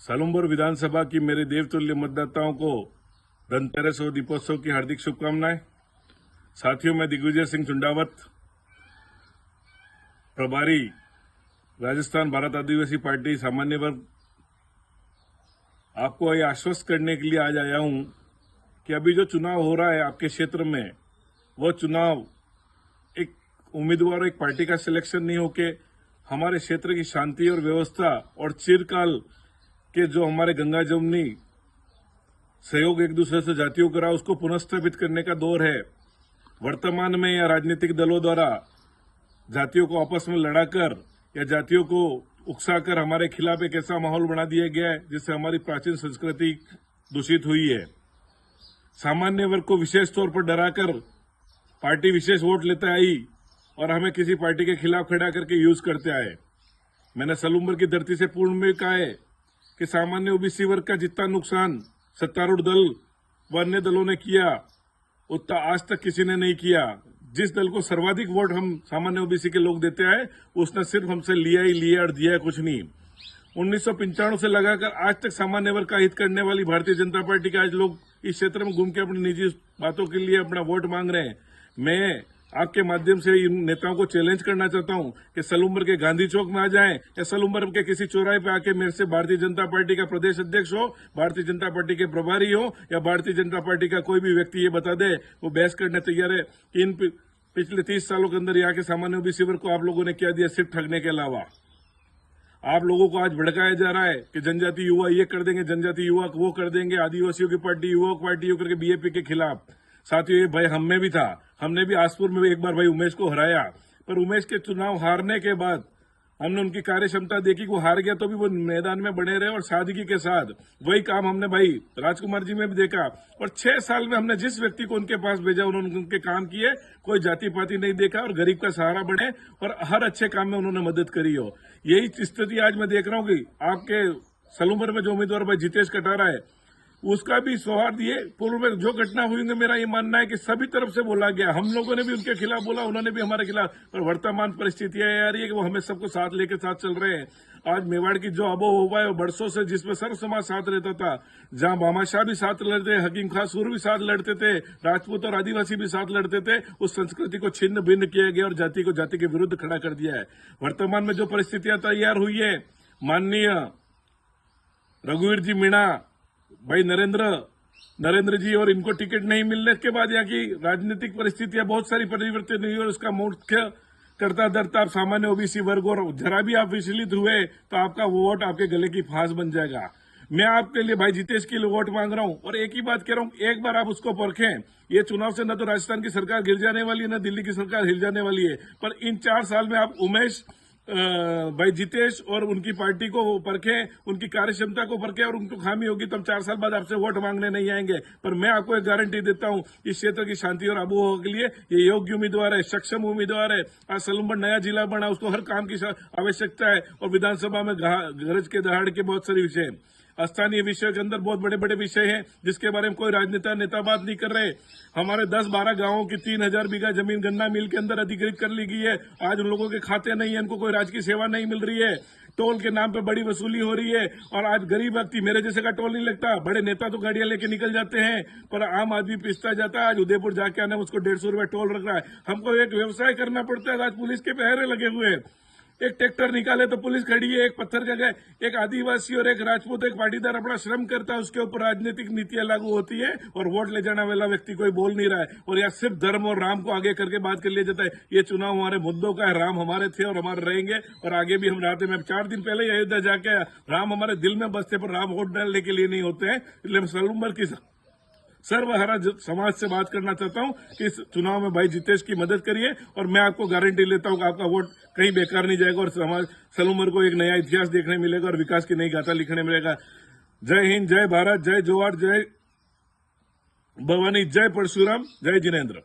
सलुम्बर विधानसभा की मेरे देवतुल्य मतदाताओं को धनतेरस और दीपोत्सव की हार्दिक शुभकामनाएं। साथियों, मैं दिग्विजय सिंह चुंडावत, प्रभारी राजस्थान भारत आदिवासी पार्टी सामान्य वर्ग, आपको ये आश्वस्त करने के लिए आज आया हूं कि अभी जो चुनाव हो रहा है आपके क्षेत्र में, वो चुनाव एक उम्मीदवार, एक पार्टी का सिलेक्शन नहीं होके हमारे क्षेत्र की शांति और व्यवस्था और चिरकाल के जो हमारे गंगा जमुनी सहयोग एक दूसरे से जातियों का रहा, उसको पुनर्स्थापित करने का दौर है। वर्तमान में या राजनीतिक दलों द्वारा जातियों को आपस में लड़ाकर या जातियों को उकसाकर हमारे खिलाफ एक ऐसा माहौल बना दिया गया है जिससे हमारी प्राचीन संस्कृति दूषित हुई है। सामान्य वर्ग को विशेष तौर पर डराकर पार्टी विशेष वोट लेते आई और हमें किसी पार्टी के खिलाफ खड़ा करके यूज करते आए। मैंने सलुम्बर की धरती से पूर्ण में कहा है कि सामान्य ओबीसी वर्ग का जितना नुकसान सत्तारूढ़ दल व अन्य दलों ने किया, उतना आज तक किसी ने नहीं किया। जिस दल को सर्वाधिक वोट हम सामान्य ओबीसी के लोग देते आए, उसने सिर्फ हमसे लिया ही लिया और दिया है, कुछ नहीं। 1995 से लगाकर आज तक सामान्य वर्ग का हित करने वाली भारतीय जनता पार्टी के आज लोग इस क्षेत्र में घूम के अपनी निजी बातों के लिए अपना वोट मांग रहे हैं। मैं आपके माध्यम से इन नेताओं को चैलेंज करना चाहता हूं कि सलुम्बर के गांधी चौक में आ जाएं या सलुम्बर के किसी चौराहे पे आके मेरे से भारतीय जनता पार्टी का प्रदेश अध्यक्ष हो, भारतीय जनता पार्टी के प्रभारी हो या भारतीय जनता पार्टी का कोई भी व्यक्ति ये बता दे, वो बहस करने तैयार है कि इन पिछले 30 सालों के अंदर यहाँ के सामान्य ओबीसी वर्ग को आप लोगों ने क्या दिया, सिर्फ ठगने के अलावा। आप लोगों को आज भड़काया जा रहा है कि जनजाति युवा ये कर देंगे, जनजाति युवा वो कर देंगे, आदिवासियों की पार्टी युवा पार्टी होकर के बीजेपी के खिलाफ। साथियों, ये भय हम में भी था। हमने भी आसपुर में एक बार भाई उमेश को हराया, पर उमेश के चुनाव हारने के बाद हमने उनकी कार्य क्षमता देखी। वो हार गया तो भी वो मैदान में बने रहे और सादगी के साथ वही काम हमने भाई राजकुमार जी में भी देखा। और 6 साल में हमने जिस व्यक्ति को उनके पास भेजा, उन्होंने उनके काम किए, कोई जाति पाति नहीं देखा और गरीब का सहारा बने और हर अच्छे काम में उन्होंने मदद करी हो। यही स्थिति आज मैं देख रहा हूँ कि आपके सलुम्बर में जो उम्मीदवार भाई जितेश कटारा है, उसका भी सौहार्द ये पूर्व में जो घटना हुई, मेरा ये मानना है कि सभी तरफ से बोला गया। हम लोगों ने भी उनके खिलाफ बोला, उन्होंने भी हमारे खिलाफ। पर वर्तमान परिस्थितियां आ रही है कि वो हमें सबको साथ लेके साथ चल रहे हैं। आज मेवाड़ की जो आबोहवा है बरसों से, जिसमें सर्व समाज साथ रहता था, जहां बामाशाह भी साथ लड़ते, हकीम खां सूर भी साथ लड़ते थे, राजपूत और आदिवासी भी साथ लड़ते थे, उस संस्कृति को छिन्न भिन्न किया गया और जाति को जाति के विरुद्ध खड़ा कर दिया है। वर्तमान में जो परिस्थितियां तैयार हुई है, माननीय रघुवीर जी मीणा भाई नरेंद्र जी और इनको टिकट नहीं मिलने के बाद यहाँ की राजनीतिक परिस्थितियां बहुत सारी परिवर्तन हुई और उसका मुख्य करता धरता आप सामान्य ओबीसी वर्ग, और जरा भी आप विचलित हुए तो आपका वोट आपके गले की फांस बन जाएगा। मैं आपके लिए भाई जितेश के लिए वोट मांग रहा हूं और एक ही बात कह रहा हूं, एक बार आप उसको परखें। ये चुनाव से न तो राजस्थान की सरकार गिर जाने वाली है, न दिल्ली की सरकार हिल जाने वाली है, पर इन 4 साल में आप उमेश भाई जितेश और उनकी पार्टी को परखें, उनकी कार्यक्षमता को परखें, और उनको खामी होगी तो हम 4 साल बाद आपसे वोट मांगने नहीं आएंगे। पर मैं आपको एक गारंटी देता हूं, इस क्षेत्र की शांति और आबोहवा के लिए ये योग्य उम्मीदवार है, सक्षम उम्मीदवार है। आज सलुम्बर नया जिला बना, उसको हर काम की आवश्यकता है और विधानसभा में गरज के दहाड़ के बहुत सारे विषय हैं। स्थानीय विषय के अंदर बहुत बड़े बड़े विषय हैं जिसके बारे में कोई नेता बात नहीं कर रहे। हमारे 10-12 गांवों की 3000 बीघा जमीन गन्ना मिल के अंदर अधिकृत कर ली गई है। आज उन लोगों के खाते नहीं है, इनको कोई राजकीय सेवा नहीं मिल रही है, टोल के नाम पे बड़ी वसूली हो रही है। और आज गरीब व्यक्ति, मेरे जैसे का टोल नहीं लगता, बड़े नेता तो गाड़ियां लेके निकल जाते हैं, पर आम आदमी पिसता जाता है। आज उदयपुर जाके आना उसको 150 रुपए टोल रख रहा है। हमको एक व्यवसाय करना पड़ता है। आज पुलिस के पहरे लगे हुए हैं, एक ट्रैक्टर निकाले तो पुलिस खड़ी है, एक पत्थर का गए, एक आदिवासी और एक राजपूत, एक पाटीदार अपना श्रम करता है, उसके ऊपर राजनीतिक नीतियां लागू होती है और वोट ले जाने वाला व्यक्ति कोई बोल नहीं रहा है। और यहाँ सिर्फ धर्म और राम को आगे करके बात कर लिया जाता है। ये चुनाव हमारे मुद्दों का है, राम हमारे थे और हमारे रहेंगे और आगे भी हम रहते हैं। 4 दिन पहले ही अयोध्या जाके राम हमारे दिल में बसते, पर राम वोट डालने के लिए नहीं होते हैं। इसलिए सलुम्बर की सर्वहारा समाज से बात करना चाहता हूं कि इस चुनाव में भाई जितेश की मदद करिए और मैं आपको गारंटी लेता हूं कि आपका वोट कहीं बेकार नहीं जाएगा और समाज सलुम्बर को एक नया इतिहास देखने मिलेगा और विकास की नई गाथा लिखने मिलेगा। जय हिंद, जय भारत, जय जोहार, जय भवानी, जय परशुराम, जय जिनेन्द्र।